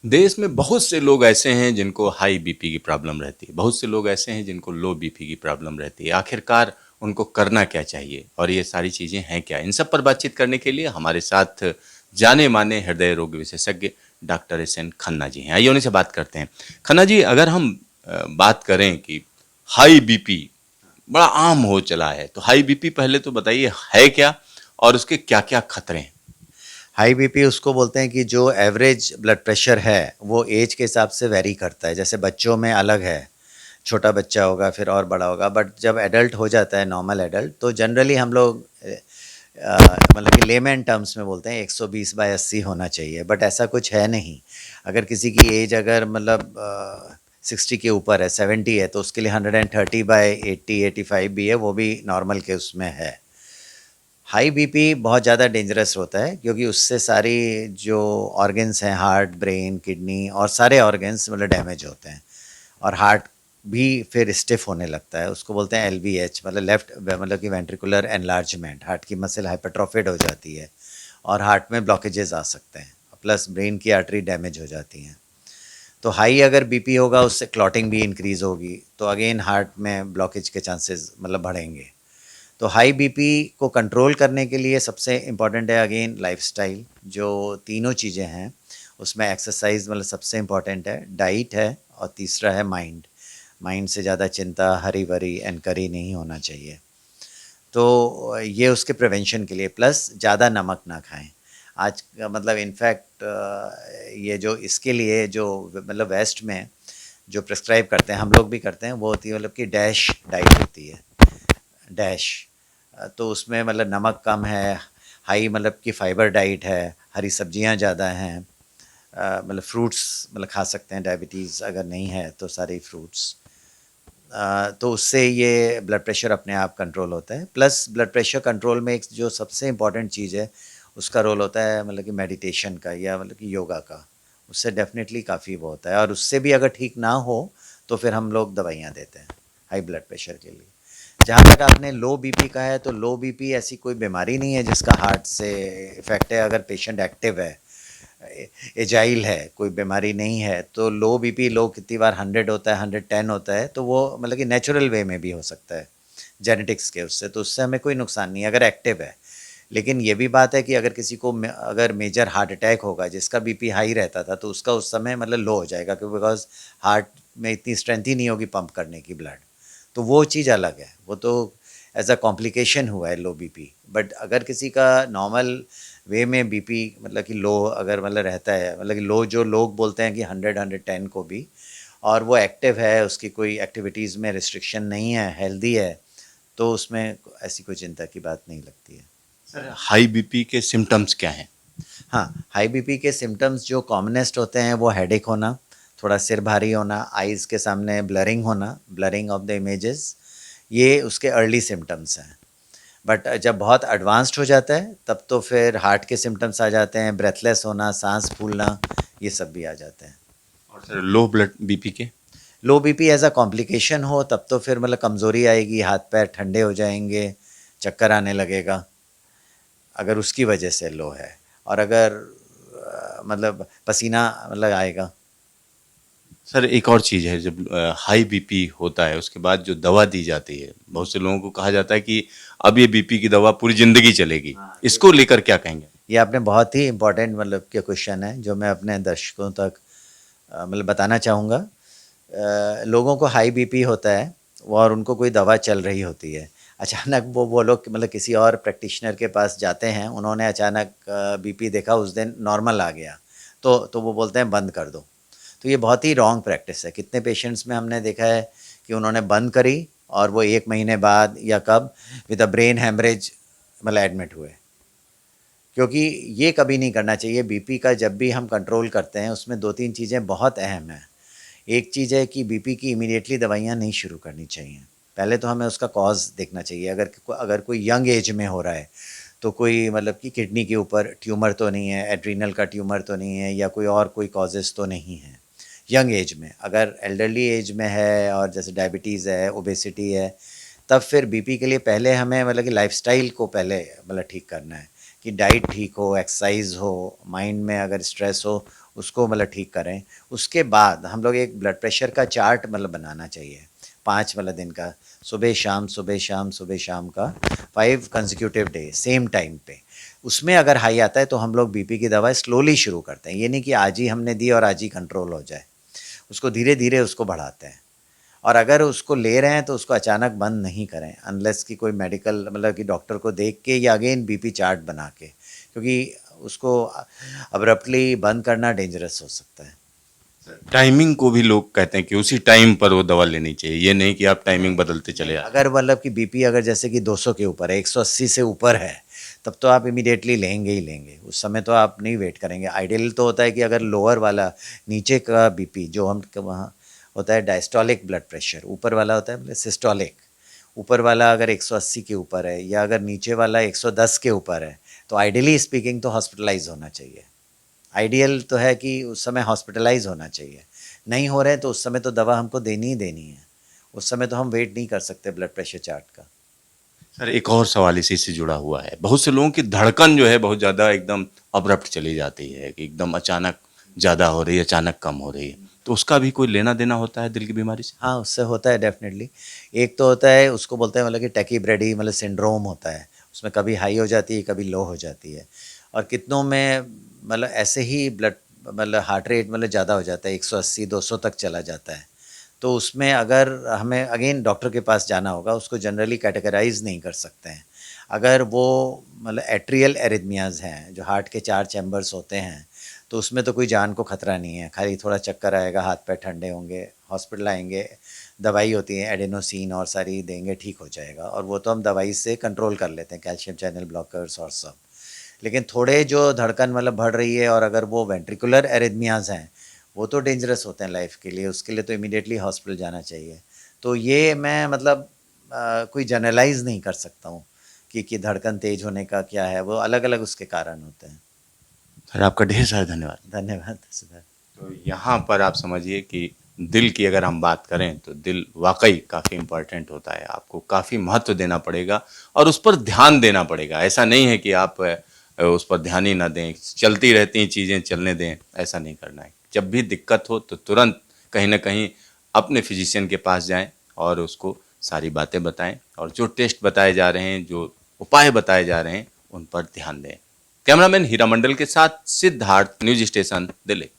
देश में बहुत से लोग ऐसे हैं जिनको हाई बीपी की प्रॉब्लम रहती है, बहुत से लोग ऐसे हैं जिनको लो बीपी की प्रॉब्लम रहती है। आखिरकार उनको करना क्या चाहिए और ये सारी चीज़ें हैं क्या? इन सब पर बातचीत करने के लिए हमारे साथ जाने-माने हृदय रोग विशेषज्ञ डॉक्टर एस.एन. खन्ना जी हैं। आइए उन्हीं से बात करते हैं। खन्ना जी, अगर हम बात करें कि हाई बीपी बड़ा आम हो चला है, तो हाई बीपी पहले तो बताइए है क्या और उसके क्या-क्या खतरे हैं? हाई बीपी उसको बोलते हैं कि जो एवरेज ब्लड प्रेशर है वो एज के हिसाब से वेरी करता है। जैसे बच्चों में अलग है, छोटा बच्चा होगा फिर और बड़ा होगा, बट जब एडल्ट हो जाता है नॉर्मल एडल्ट तो जनरली हम लोग मतलब कि लेमैन टर्म्स में बोलते हैं 120/80 होना चाहिए, बट ऐसा कुछ है नहीं। अगर किसी की एज अगर मतलब 60 के ऊपर है, 70 है, तो उसके लिए 130/80 85 भी है, वो भी नॉर्मल के उसमें है। हाई बीपी बहुत ज़्यादा डेंजरस होता है क्योंकि उससे सारी जो ऑर्गन्स हैं, हार्ट, ब्रेन, किडनी और सारे ऑर्गन्स मतलब डैमेज होते हैं। और हार्ट भी फिर स्टिफ होने लगता है। उसको बोलते हैं एलवीएच, मतलब लेफ्ट मतलब कि वेंट्रिकुलर एनलार्जमेंट, हार्ट की मसल हाइपरट्रोफिड हो जाती है और हार्ट में ब्लॉकेजेस आ सकते हैं, प्लस ब्रेन की आर्टरी डैमेज हो जाती हैं। तो हाई अगर बीपी होगा उससे क्लॉटिंग भी इंक्रीज होगी, तो अगेन हार्ट में ब्लॉकेज के चांसेस मतलब बढ़ेंगे। तो हाई बीपी को कंट्रोल करने के लिए सबसे इम्पॉर्टेंट है अगेन लाइफस्टाइल। जो तीनों चीज़ें हैं उसमें एक्सरसाइज मतलब सबसे इम्पॉर्टेंट है, डाइट है और तीसरा है माइंड। माइंड से ज़्यादा चिंता, हरी भरी एनकरी नहीं होना चाहिए। तो ये उसके प्रिवेंशन के लिए, प्लस ज़्यादा नमक ना खाएं। आज मतलब इनफैक्ट ये जो इसके लिए जो मतलब वेस्ट में जो प्रिस्क्राइब करते हैं, हम लोग भी करते हैं, वो होती है मतलब कि डैश डाइट होती है। डैश तो उसमें मतलब नमक कम है, हाई मतलब कि फाइबर डाइट है, हरी सब्जियां ज़्यादा हैं, मतलब फ्रूट्स मतलब खा सकते हैं, डायबिटीज़ अगर नहीं है तो सारे फ्रूट्स। तो उससे ये ब्लड प्रेशर अपने आप कंट्रोल होता है। प्लस ब्लड प्रेशर कंट्रोल में एक जो सबसे इम्पॉर्टेंट चीज़ है उसका रोल होता है मतलब कि मेडिटेशन का या मतलब कि योगा का। उससे डेफिनेटली काफ़ी वो होता है, और उससे भी अगर ठीक ना हो तो फिर हम लोग दवाइयाँ देते हैं हाई ब्लड प्रेशर के लिए। जहाँ तक आपने लो बीपी का है, तो लो बीपी ऐसी कोई बीमारी नहीं है जिसका हार्ट से इफ़ेक्ट है। अगर पेशेंट एक्टिव है, एजाइल है, कोई बीमारी नहीं है, तो लो बीपी लो कितनी बार 100 होता है, 110 होता है, तो वो मतलब कि नेचुरल वे में भी हो सकता है जेनेटिक्स के उससे, तो उससे हमें कोई नुकसान नहीं है अगर एक्टिव है। लेकिन ये भी बात है कि अगर किसी को अगर मेजर हार्ट अटैक होगा जिसका बीपी हाई रहता था, तो उसका उस समय मतलब लो हो जाएगा, क्योंकि बिकॉज हार्ट में इतनी स्ट्रेंथ ही नहीं होगी पंप करने की ब्लड। तो वो चीज़ अलग है, वो तो एज अ कॉम्प्लिकेशन हुआ है लो बीपी। बट अगर किसी का नॉर्मल वे में बीपी मतलब कि लो अगर मतलब रहता है, मतलब कि लो जो लोग बोलते हैं कि 100 110 को भी, और वो एक्टिव है, उसकी कोई एक्टिविटीज़ में रिस्ट्रिक्शन नहीं है, हेल्दी है, तो उसमें ऐसी कोई चिंता की बात नहीं लगती है। सर, हाई बीपी के सिम्पटम्स क्या हैं? हाँ, हाई बीपी के सिम्टम्स जो कॉमनेस्ट होते हैं वो हेडेक होना, थोड़ा सिर भारी होना, आइज़ के सामने ब्लरिंग होना, ब्लरिंग ऑफ द इमेजेस, ये उसके अर्ली सिम्टम्स हैं। बट जब बहुत एडवांस्ड हो जाता है तब तो फिर हार्ट के सिम्टम्स आ जाते हैं, ब्रेथलेस होना, सांस फूलना, ये सब भी आ जाते हैं। और सर लो ब्लड बीपी के? Low BP as a complication हो तब तो फिर मतलब कमज़ोरी आएगी, हाथ पैर ठंडे हो जाएंगे, चक्कर आने लगेगा, अगर उसकी वजह से लो है। और अगर मतलब पसीना मतलब आएगा। सर एक और चीज़ है, जब हाई बीपी होता है उसके बाद जो दवा दी जाती है, बहुत से लोगों को कहा जाता है कि अब ये बीपी की दवा पूरी ज़िंदगी चलेगी। हाँ, इसको लेकर क्या कहेंगे? ये आपने बहुत ही इम्पोर्टेंट मतलब के क्वेश्चन है जो मैं अपने दर्शकों तक मतलब बताना चाहूँगा। लोगों को हाई बीपी होता है और उनको कोई दवा चल रही होती है, अचानक वो लोग मतलब किसी और प्रैक्टिशनर के पास जाते हैं, उन्होंने अचानक बीपी देखा, उस दिन नॉर्मल आ गया, तो वो बोलते हैं बंद कर दो। तो ये बहुत ही रॉन्ग प्रैक्टिस है। कितने पेशेंट्स में हमने देखा है कि उन्होंने बंद करी और वो 1 महीने बाद या कब विद अ ब्रेन हेमरेज मतलब एडमिट हुए। क्योंकि ये कभी नहीं करना चाहिए। बीपी का जब भी हम कंट्रोल करते हैं उसमें 2-3 चीज़ें बहुत अहम हैं। एक चीज़ है कि बीपी की इमीडिएटली दवाइयाँ नहीं शुरू करनी चाहिए। पहले तो हमें उसका कॉज़ देखना चाहिए। अगर कोई यंग एज में हो रहा है, तो कोई मतलब कि किडनी के ऊपर ट्यूमर तो नहीं है, एड्रीनल का ट्यूमर तो नहीं है, या कोई और कोई कॉजेज़ तो नहीं है यंग एज में। अगर एल्डरली एज में है और जैसे डायबिटीज़ है, ओबेसिटी है, तब फिर बीपी के लिए पहले हमें मतलब कि लाइफ़स्टाइल को पहले मतलब ठीक करना है कि डाइट ठीक हो, एक्सरसाइज हो, माइंड में अगर स्ट्रेस हो उसको मतलब ठीक करें। उसके बाद हम लोग एक ब्लड प्रेशर का चार्ट मतलब बनाना चाहिए, 5 मतलब दिन का, सुबह शाम सुबह शाम सुबह शाम का 5 कंसेक्यूटिव डे सेम टाइम पे। उसमें अगर हाई आता है तो हम लोग बीपी की दवा स्लोली शुरू करते हैं, ये नहीं कि आज ही हमने दी और आज ही कंट्रोल हो जाए, उसको धीरे धीरे उसको बढ़ाते हैं। और अगर उसको ले रहे हैं तो उसको अचानक बंद नहीं करें, अनलेस कि कोई मेडिकल मतलब कि डॉक्टर को देख के या अगेन बीपी चार्ट बना के, क्योंकि उसको अब्रप्टली बंद करना डेंजरस हो सकता है। टाइमिंग को भी लोग कहते हैं कि उसी टाइम पर वो दवा लेनी चाहिए, ये नहीं कि आप टाइमिंग बदलते चले जाए। अगर मतलब कि बीपी अगर जैसे कि 200 के ऊपर है, 180 से ऊपर है, तब तो आप इमीडिएटली लेंगे ही लेंगे, उस समय तो आप नहीं वेट करेंगे। आइडियल तो होता है कि अगर लोअर वाला, नीचे का बीपी जो हम वहाँ होता है डायस्टोलिक ब्लड प्रेशर, ऊपर वाला होता है मतलब सिस्टोलिक, ऊपर वाला अगर 180 के ऊपर है या अगर नीचे वाला 110 के ऊपर है, तो आइडियली स्पीकिंग तो हॉस्पिटलाइज होना चाहिए। आइडियल तो है कि उस समय हॉस्पिटलाइज होना चाहिए। नहीं हो रहे हैं तो उस समय तो दवा हमको देनी ही देनी है, उस समय तो हम वेट नहीं कर सकते ब्लड प्रेशर चार्ट का। सर एक और सवाल इसी से जुड़ा हुआ है, बहुत से लोगों की धड़कन जो है बहुत ज़्यादा एकदम अब्रप्ट चली जाती है कि एकदम अचानक ज़्यादा हो रही है, अचानक कम हो रही है, तो उसका भी कोई लेना देना होता है दिल की बीमारी से? हाँ, उससे होता है डेफिनेटली। एक तो होता है उसको बोलते हैं मतलब कि टैकीब्रेडी मतलब सिंड्रोम होता है, उसमें कभी हाई हो जाती है कभी लो हो जाती है। और कितनों में मतलब ऐसे ही ब्लड मतलब हार्ट रेट मतलब ज़्यादा हो जाता है, 180-200 तक चला जाता है। तो उसमें अगर हमें अगेन डॉक्टर के पास जाना होगा, उसको जनरली कैटेगराइज नहीं कर सकते हैं। अगर वो मतलब एट्रियल एरिथमियाज़ हैं जो हार्ट के 4 चैम्बर्स होते हैं, तो उसमें तो कोई जान को खतरा नहीं है, खाली थोड़ा चक्कर आएगा, हाथ पैर ठंडे होंगे, हॉस्पिटल आएंगे, दवाई होती है एडेनोसिन और सारी देंगे, ठीक हो जाएगा। और वो तो हम दवाई से कंट्रोल कर लेते हैं, कैल्शियम चैनल ब्लॉकर्स और सब। लेकिन थोड़े जो धड़कन मतलब बढ़ रही है और अगर वो वेंट्रिकुलर एरिथमियाज़ हैं, वो तो डेंजरस होते हैं लाइफ के लिए, उसके लिए तो इमीडिएटली हॉस्पिटल जाना चाहिए। तो ये मैं मतलब कोई जनरलाइज नहीं कर सकता हूँ कि धड़कन तेज होने का क्या है, वो अलग अलग उसके कारण होते हैं। सर आपका ढेर सारा धन्यवाद। धन्यवाद सिद्धार्थ। तो यहाँ पर आप समझिए कि दिल की अगर हम बात करें तो दिल वाकई काफ़ी इम्पोर्टेंट होता है, आपको काफ़ी महत्व देना पड़ेगा और उस पर ध्यान देना पड़ेगा। ऐसा नहीं है कि आप उस पर ध्यान ही ना दें, चलती रहती हैं चीज़ें, चलने दें, ऐसा नहीं करना है। जब भी दिक्कत हो तो तुरंत कहीं ना कहीं अपने फिजिशियन के पास जाएं और उसको सारी बातें बताएं और जो टेस्ट बताए जा रहे हैं, जो उपाय बताए जा रहे हैं, उन पर ध्यान दें। कैमरामैन हीरा मंडल के साथ सिद्धार्थ, न्यूज स्टेशन, दिल्ली।